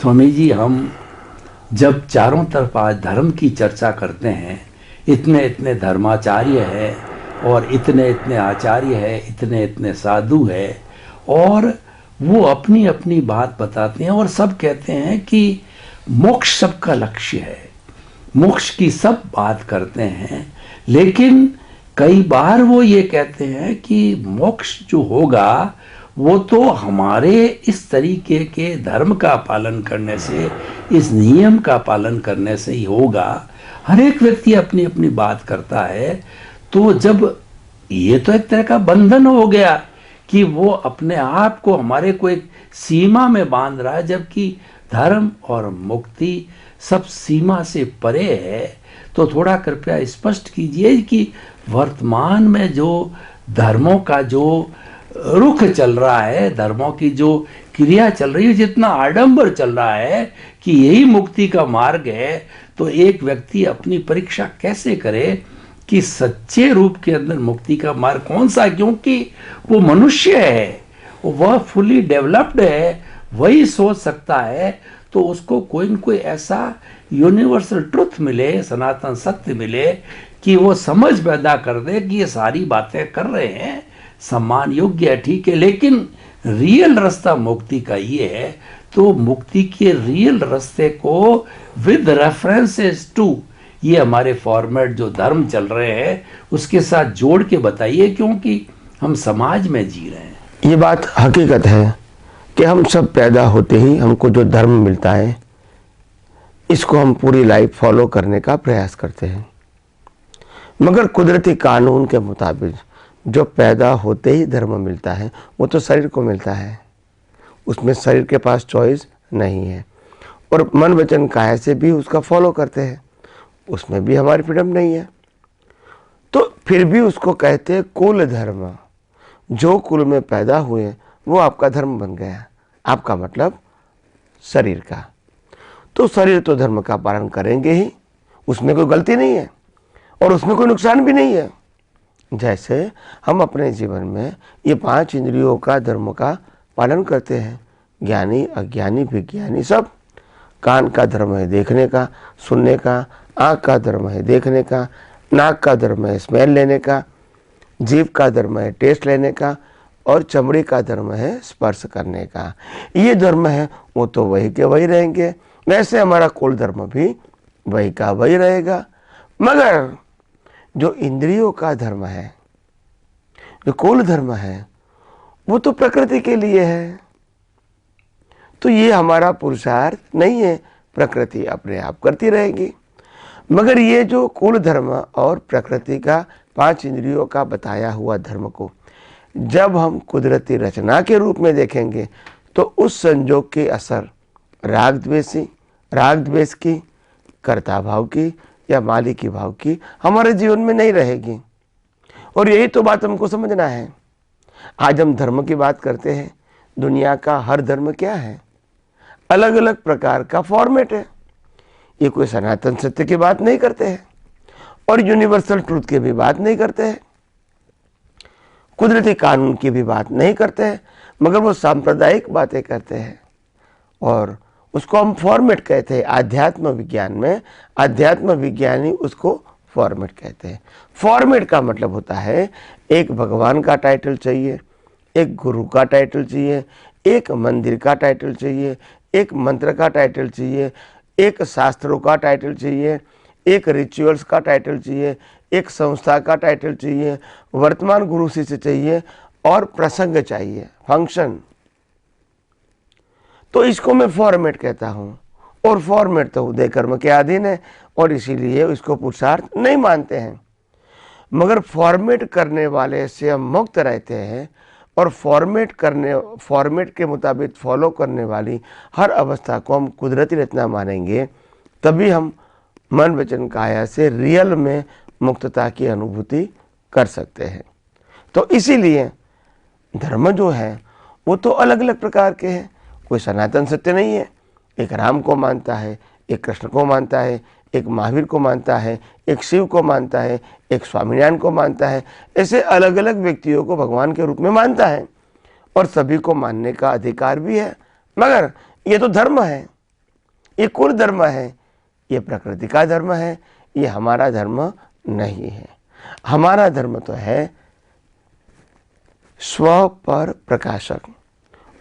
स्वामी जी, हम जब चारों तरफ आज धर्म की चर्चा करते हैं, इतने इतने धर्माचार्य है और इतने इतने आचार्य है, इतने इतने साधु है, और वो अपनी अपनी बात बताते हैं और सब कहते हैं कि मोक्ष सबका लक्ष्य है, मोक्ष की सब बात करते हैं। लेकिन कई बार वो ये कहते हैं कि मोक्ष जो होगा वो तो हमारे इस तरीके के धर्म का पालन करने से, इस नियम का पालन करने से ही होगा। हर एक व्यक्ति अपनी अपनी बात करता है। तो जब ये तो एक तरह का बंधन हो गया कि वो अपने आप को हमारे को एक सीमा में बांध रहा है, जबकि धर्म और मुक्ति सब सीमा से परे है। तो थोड़ा कृपया स्पष्ट कीजिए कि वर्तमान में जो धर्मों का जो रुख चल रहा है, धर्मों की जो क्रिया चल रही है, जितना आडंबर चल रहा है कि यही मुक्ति का मार्ग है, तो एक व्यक्ति अपनी परीक्षा कैसे करे कि सच्चे रूप के अंदर मुक्ति का मार्ग कौन सा है? क्योंकि वो मनुष्य है, वह फुली डेवलप्ड है, वही सोच सकता है। तो उसको कोई न कोई ऐसा यूनिवर्सल ट्रुथ मिले, सनातन सत्य मिले कि वो समझ पैदा कर दे कि ये सारी बातें कर रहे हैं सम्मान योग्य है, ठीक है, लेकिन रियल रास्ता मुक्ति का ये है। तो मुक्ति के रियल रास्ते को विद रेफरेंसेस टू ये हमारे फॉर्मेट जो धर्म चल रहे हैं उसके साथ जोड़ के बताइए, क्योंकि हम समाज में जी रहे हैं। ये बात हकीकत है कि हम सब पैदा होते ही हमको जो धर्म मिलता है इसको हम पूरी लाइफ फॉलो करने का प्रयास करते हैं, मगर कुदरती कानून के मुताबिक जो पैदा होते ही धर्म मिलता है वो तो शरीर को मिलता है, उसमें शरीर के पास चॉइस नहीं है। और मन वचन काया से भी उसका फॉलो करते हैं, उसमें भी हमारी फ्रीडम नहीं है। तो फिर भी उसको कहते हैं कुल धर्म। जो कुल में पैदा हुए वो आपका धर्म बन गया। आपका मतलब शरीर का। तो शरीर तो धर्म का पालन करेंगे ही, उसमें कोई गलती नहीं है और उसमें कोई नुकसान भी नहीं है। जैसे हम अपने जीवन में ये 5 इंद्रियों का धर्म का पालन करते हैं, ज्ञानी अज्ञानी विज्ञानी सब। कान का धर्म है देखने का सुनने का, आँख का धर्म है देखने का, नाक का धर्म है स्मेल लेने का, जीभ का धर्म है टेस्ट लेने का, और चमड़ी का धर्म है स्पर्श करने का। ये धर्म है वो तो वही के वही रहेंगे, वैसे हमारा कुल धर्म भी वही का वही रहेगा। मगर जो इंद्रियों का धर्म है, जो कुल धर्म है, वो तो प्रकृति के लिए है। तो ये हमारा पुरुषार्थ नहीं है, प्रकृति अपने आप करती रहेगी। मगर ये जो कुल धर्म और प्रकृति का 5 इंद्रियों का बताया हुआ धर्म को जब हम कुदरती रचना के रूप में देखेंगे तो उस संजोग के असर राग द्वेष की, कर्ता भाव की या मालिकी भाव की हमारे जीवन में नहीं रहेगी। और यही तो बात हमको समझना है। आज हम धर्म की बात करते हैं, दुनिया का हर धर्म क्या है? अलग अलग प्रकार का फॉर्मेट है। ये कोई सनातन सत्य की बात नहीं करते हैं और यूनिवर्सल ट्रूथ की भी बात नहीं करते हैं, कुदरती कानून की भी बात नहीं करते हैं, मगर वो सांप्रदायिक बातें करते हैं और उसको हम फॉर्मेट कहते हैं। आध्यात्म विज्ञान में आध्यात्म विज्ञानी उसको फॉर्मेट कहते हैं। फॉर्मेट का मतलब होता है एक भगवान का टाइटल चाहिए, एक गुरु का टाइटल चाहिए, एक मंदिर का टाइटल चाहिए, एक मंत्र का टाइटल चाहिए, एक शास्त्रों का टाइटल चाहिए, एक रिचुअल्स का टाइटल चाहिए, एक संस्था का टाइटल चाहिए, वर्तमान गुरु शिष्य चाहिए और प्रसंग चाहिए, फंक्शन। तो इसको मैं फॉर्मेट कहता हूँ। और फॉर्मेट तो उदय कर्म के अधीन है और इसीलिए इसको पुरुषार्थ नहीं मानते हैं। मगर फॉर्मेट करने वाले से हम मुक्त रहते हैं और फॉर्मेट के मुताबिक फॉलो करने वाली हर अवस्था को हम कुदरती रचना मानेंगे, तभी हम मन वचन काया से रियल में मुक्तता की अनुभूति कर सकते हैं। तो इसीलिए धर्म जो है वो तो अलग अलग प्रकार के हैं, कोई सनातन सत्य नहीं है। एक राम को मानता है, एक कृष्ण को मानता है, एक महावीर को मानता है, एक शिव को मानता है, एक स्वामीनारायण को मानता है। ऐसे अलग अलग व्यक्तियों को भगवान के रूप में मानता है और सभी को मानने का अधिकार भी है। मगर ये तो धर्म है, ये कुल धर्म है, ये प्रकृति का धर्म है, ये हमारा धर्म नहीं है। हमारा धर्म तो है स्व पर प्रकाशक,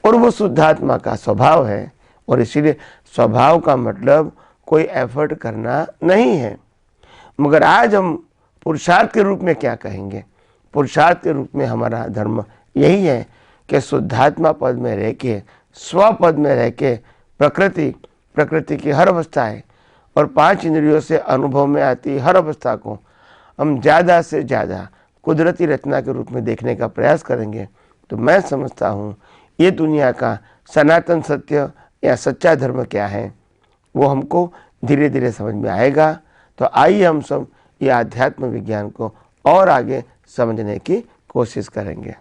और वो शुद्धात्मा का स्वभाव है। और इसीलिए स्वभाव का मतलब कोई एफर्ट करना नहीं है। मगर आज हम पुरुषार्थ के रूप में क्या कहेंगे? पुरुषार्थ के रूप में हमारा धर्म यही है कि शुद्धात्मा पद में रह के, स्व पद में रह के प्रकृति की हर अवस्थाएं और 5 इंद्रियों से अनुभव में आती हर अवस्था को हम ज़्यादा से ज़्यादा कुदरती रचना के रूप में देखने का प्रयास करेंगे तो मैं समझता हूँ ये दुनिया का सनातन सत्य या सच्चा धर्म क्या है वो हमको धीरे धीरे समझ में आएगा। तो आइए हम सब ये आध्यात्म विज्ञान को और आगे समझने की कोशिश करेंगे।